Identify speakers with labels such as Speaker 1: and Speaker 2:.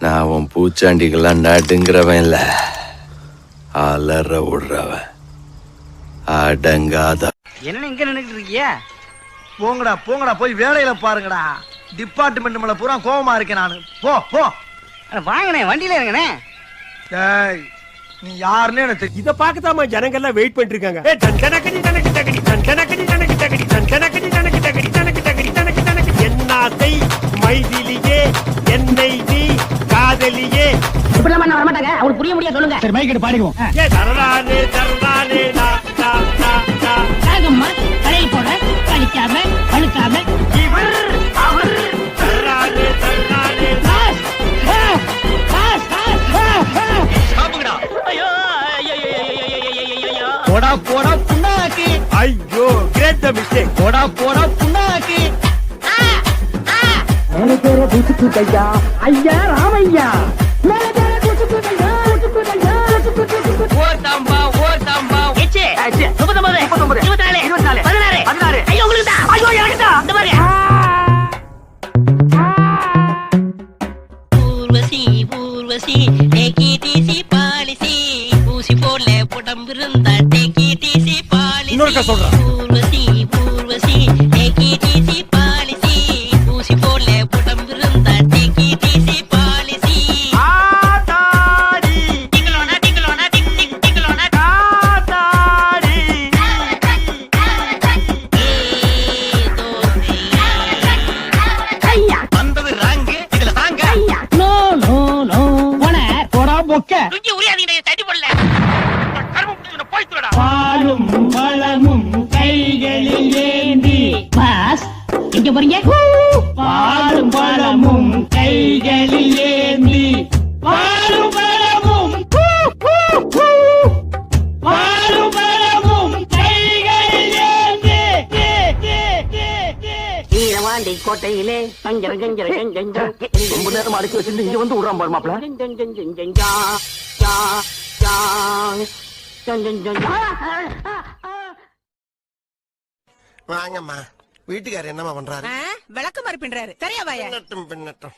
Speaker 1: நான் உன் பூச்சாண்டிக்கெல்லாம் நடுங்கிறவன் இல்ல, அலற விடுறவன். அடங்காத.
Speaker 2: என்ன இங்க நின்னுட்டு இருக்கிய?
Speaker 3: போங்கடா போங்கடா, போய் வேலையில பாருங்கடா. டிபார்ட்மெண்ட் மேல பூரா கோவமா இருக்கேன் நானு. போ போ.
Speaker 2: வாங்கண்ணே, வண்டியில இருங்கண்ணே.
Speaker 3: டேய், நீ யாருன்னு எனக்கு
Speaker 4: இத பாக்கதாமா ஜனங்க எல்லாம் வெயிட் பண்ணிட்டு இருக்காங்க. என்னாத்தை மைதிலியே என்னை நீ காதலியே.
Speaker 5: இப்படி எல்லாம் வர மாட்டாங்க, அவங்களுக்கு புரிய முடியாது. சொல்லுங்க. சரி, மைக் எடுத்து பாடிடுவோம்.
Speaker 4: ஏ தரலானே தரலானே நா நா நா நா.
Speaker 5: ராகம்மா கடையில் போட கழிக்காம பழுக்காம
Speaker 4: இவர் அவர் தரலானே தரலானே.
Speaker 2: சாப்புங்கடா. ஐயோ
Speaker 3: போடா போடா புண்ணாக்கு.
Speaker 4: ஐயோ கிரேட் மிஸ்டேக்.
Speaker 3: போடா போடா புண்ணாக்கு.
Speaker 5: மேலே பேர பூசுக்குதையா ஐயா ராமையா. மேலே பேர பூசுக்குதையா பூசுக்குதையா பூசுக்குதையா.
Speaker 2: ஓர்தாம்பா ஓர்தாம்பா. ஏச்சே 39 24 24 16 16. ஐயோ உங்களுக்கு தான். ஐயோ எனக்கு தான். இந்த மாதிரி.
Speaker 6: ஊர்வசி டேக்கி டிசி பாலிசி ஊசி போல உடம்பு இருந்தா டேக்கி டிசி பாலிசி.
Speaker 4: இன்னொருக்கா சொல்றேன்.
Speaker 6: ஊர்வசி டேக்கி டிசி பாலிசி ஊசி போல உடம்பு இருந்தா டேக்கி டிசி பாலிசி.
Speaker 4: ஆதாரி
Speaker 6: டிங்களோனா டிங்களோனா டிங் டிங் டிங்களோனா
Speaker 4: ஆதாரி.
Speaker 5: ஐயா
Speaker 2: வந்தது ராங்கு, இதுல தாங்க.
Speaker 5: ஐயா. No no no. போன போடா பொக்க.
Speaker 6: துங்கி உரியாதீங்க, தட்டி போடல. கரும புடிச்சு போய் தூடா.
Speaker 5: பாலும் பழமும் கைகளில் ஏந்தி. பாஸ் எங்க போறீங்க? பாலும் பழமும் கைகளில் ஏந்தி. பாலும் பழமும் பாலும் பழமும் கைகளில் ஏந்தி.
Speaker 2: ஈரவாண்டி கோட்டையிலே கஞ்சர கஞ்சர கஞ்சர. ரொம்ப நேரம் அடக்கி வச்சிருந்து இங்க வந்து விடுறான் பாரு மாப்ள.
Speaker 7: வாங்கம்மா, வீட்டுக்காரர் என்னம்மா பண்றாரு?
Speaker 8: விளக்கு மாதிரி பின்றாரு. சரியா வாயா?
Speaker 7: பின்னட்டும் பின்னட்டும்.